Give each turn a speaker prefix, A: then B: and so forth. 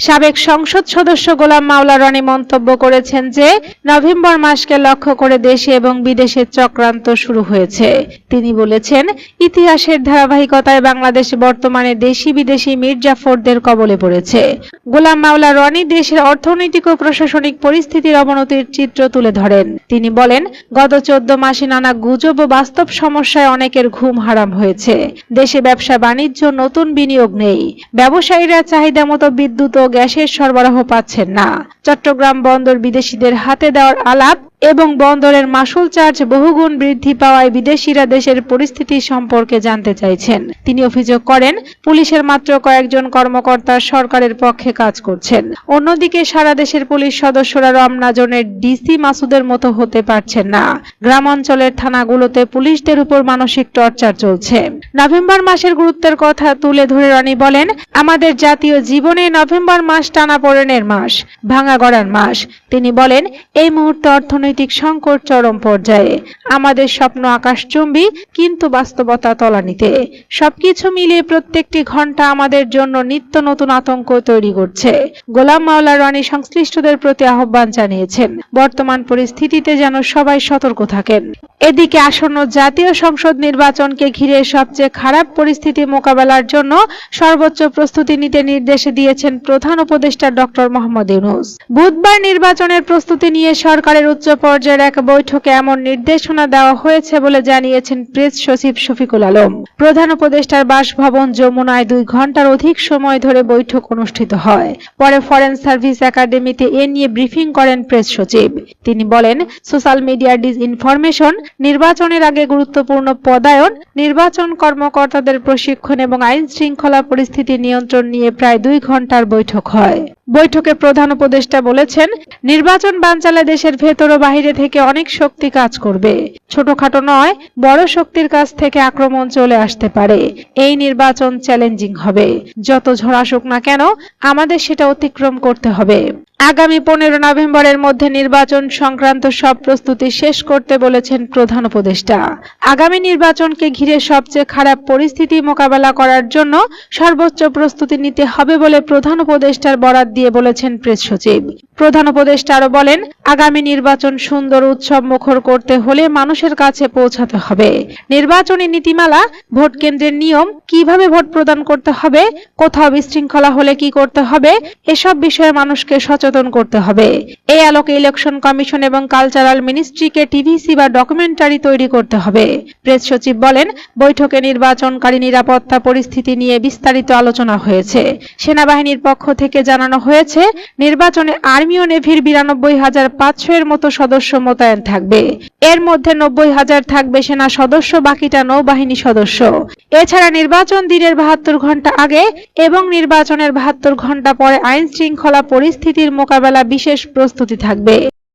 A: সাবেক সংসদ সদস্য গোলাম মাওলা রনি মন্তব্য করেছেন যে নভেম্বর মাসকে লক্ষ্য করে দেশে এবং বিদেশে চক্রান্ত শুরু হয়েছে। তিনি বলেছেন, ইতিহাসের ধারাবাহিকতায় বাংলাদেশ বর্তমানে দেশি বিদেশি মির্জাফরদের কবলে পড়েছে। গোলাম মাওলা রনি দেশের অর্থনৈতিক ও প্রশাসনিক পরিস্থিতির অবনতির চিত্র তুলে ধরেন। তিনি বলেন, গত 14 মাসে নানা গুজব ও বাস্তব সমস্যায় অনেকের ঘুম হারাম হয়েছে। দেশে ব্যবসা বাণিজ্য, নতুন বিনিয়োগ নেই। ব্যবসায়ীরা চাহিদা মতো বিদ্যুৎ ও গ্যাসের সরবরাহ পাচ্ছেন না। চট্টগ্রাম বন্দর বিদেশিদের হাতে দেওয়ার আলাপ এবং বন্দরের মাসুল চার্জ বহুগুণ বৃদ্ধি পাওয়ায় বিদেশিরা দেশের পরিস্থিতি সম্পর্কে জানতে চাইছেন। তিনি অভিযোগ করেন, পুলিশের মাত্র কয়েকজন কর্মকর্তা সরকারের পক্ষে কাজ করছেন। অন্যদিকে সারা দেশের পুলিশ সদস্যরা রমনা জোনের ডিসি মাসুদের মতো হতে পারছেন না। গ্রামাঞ্চলের থানাগুলোতে পুলিশদের উপর মানসিক টর্চার চলছে। নভেম্বর মাসের গুরুত্বের কথা তুলে ধরে রনি বলেন, আমাদের জাতীয় জীবনে নভেম্বর মাস টানাপোড়েনের মাস, ভাঙা গড়ার মাস। তিনি বলেন, এই মুহূর্তে অর্থনৈতিক সংকট চরম পর্যায়ে। আমাদের স্বপ্ন আকাশচুম্বী, কিন্তু বাস্তবতা তলানিতে। সবকিছু মিলিয়ে প্রত্যেকটি ঘন্টা আমাদের জন্য নিত্য নতুন আতঙ্ক তৈরি করছে। গোলাম মাওলা রনি সংশ্লিষ্টদের প্রতি আহ্বান জানিয়েছেন, বর্তমান পরিস্থিতিতে যেন সবাই সতর্ক থাকেন। এদিকে আসন্ন জাতীয় সংসদ নির্বাচনকে ঘিরে সবচেয়ে খারাপ পরিস্থিতি মোকাবেলার জন্য সর্বোচ্চ প্রস্তুতি নিতে নির্দেশ দিয়েছেন প্রধান উপদেষ্টা ডক্টর মোহাম্মদ ইউনূস। বুধবার নির্বাচনের প্রস্তুতি নিয়ে সরকারের উচ্চ পর্যায়ের এক বৈঠকে এমন নির্দেশনা দেওয়া হয়েছে বলে জানিয়েছেন প্রেস সচিব শফিকুল আলম। প্রধান উপদেষ্টার বাসভবন যমুনায় 2 ঘন্টার অধিক সময় ধরে বৈঠক অনুষ্ঠিত হয়। পরে ফরেন সার্ভিস একাডেমিতে এ নিয়ে ব্রিফিং করেন প্রেস সচিব। তিনি বলেন, সোশ্যাল মিডিয়ার ডিসইনফরমেশন, নির্বাচনের আগে গুরুত্বপূর্ণ পদায়ন, নির্বাচন কর্মকর্তাদের প্রশিক্ষণ এবং আইন শৃঙ্খলা পরিস্থিতি নিয়ন্ত্রণ নিয়ে প্রায় 2 ঘন্টার বৈঠক হয়। বৈঠকে প্রধান উপদেষ্টা বলেছেন, নির্বাচন বানচালে দেশের ভেতর ও বাহিরে থেকে অনেক শক্তি কাজ করবে। ছোটখাটো নয়, বড় শক্তির কাছ থেকে আক্রমণ চলে আসতে পারে। এই নির্বাচন চ্যালেঞ্জিং হবে। যত ঝড় আসুক না কেন, আমাদের সেটা অতিক্রম করতে হবে। আগামী 15 নভেম্বরের মধ্যে নির্বাচন সংক্রান্ত সব প্রস্তুতি শেষ করতে বলেছেন প্রধান উপদেষ্টা। আগামী নির্বাচনকে ঘিরে সবচেয়ে খারাপ পরিস্থিতি মোকাবেলা করার জন্য সর্বোচ্চ প্রস্তুতি নিতে হবে বলে প্রধান উপদেষ্টার বরাত দিয়ে বলেছেন প্রেস সচিব। প্রধান উপদেষ্টা আরো বলেন, আগামী নির্বাচন সুন্দর উৎসব মুখর করতে হলে মানুষের কাছে পৌঁছাতে হবে। নির্বাচনী নীতিমালা, ভোট কেন্দ্রের নিয়ম, কিভাবে ভোট প্রদান করতে হবে, কোথাও বিশৃঙ্খলা হলে কি করতে হবে, এসব বিষয়ে মানুষকে সচেতন করতে হবে। এই আলোকে ইলেকশন কমিশন এবং কালচারাল মিনিস্ট্রিকে টিভিসি বা ডকুমেন্টারি তৈরি করতে হবে। প্রেস সচিব বলেন, বৈঠকে নির্বাচনকারী নিরাপত্তা পরিস্থিতি নিয়ে বিস্তারিত আলোচনা হয়েছে। সেনাবাহিনীর পক্ষ থেকে জানানো হয়েছে, নির্বাচনে আর্মি ও নেভির 92,500 এর মতো সদস্য মোতায়েন থাকবে। এর মধ্যে 90,000 থাকবে সেনা সদস্য, বাকিটা নৌবাহিনী সদস্য। এছাড়া নির্বাচন দিনের 72 ঘন্টা আগে এবং নির্বাচনের 72 ঘন্টা পরে আইন শৃঙ্খলা পরিস্থিতির মোকাবেলা বিশেষ প্রস্তুতি থাকবে।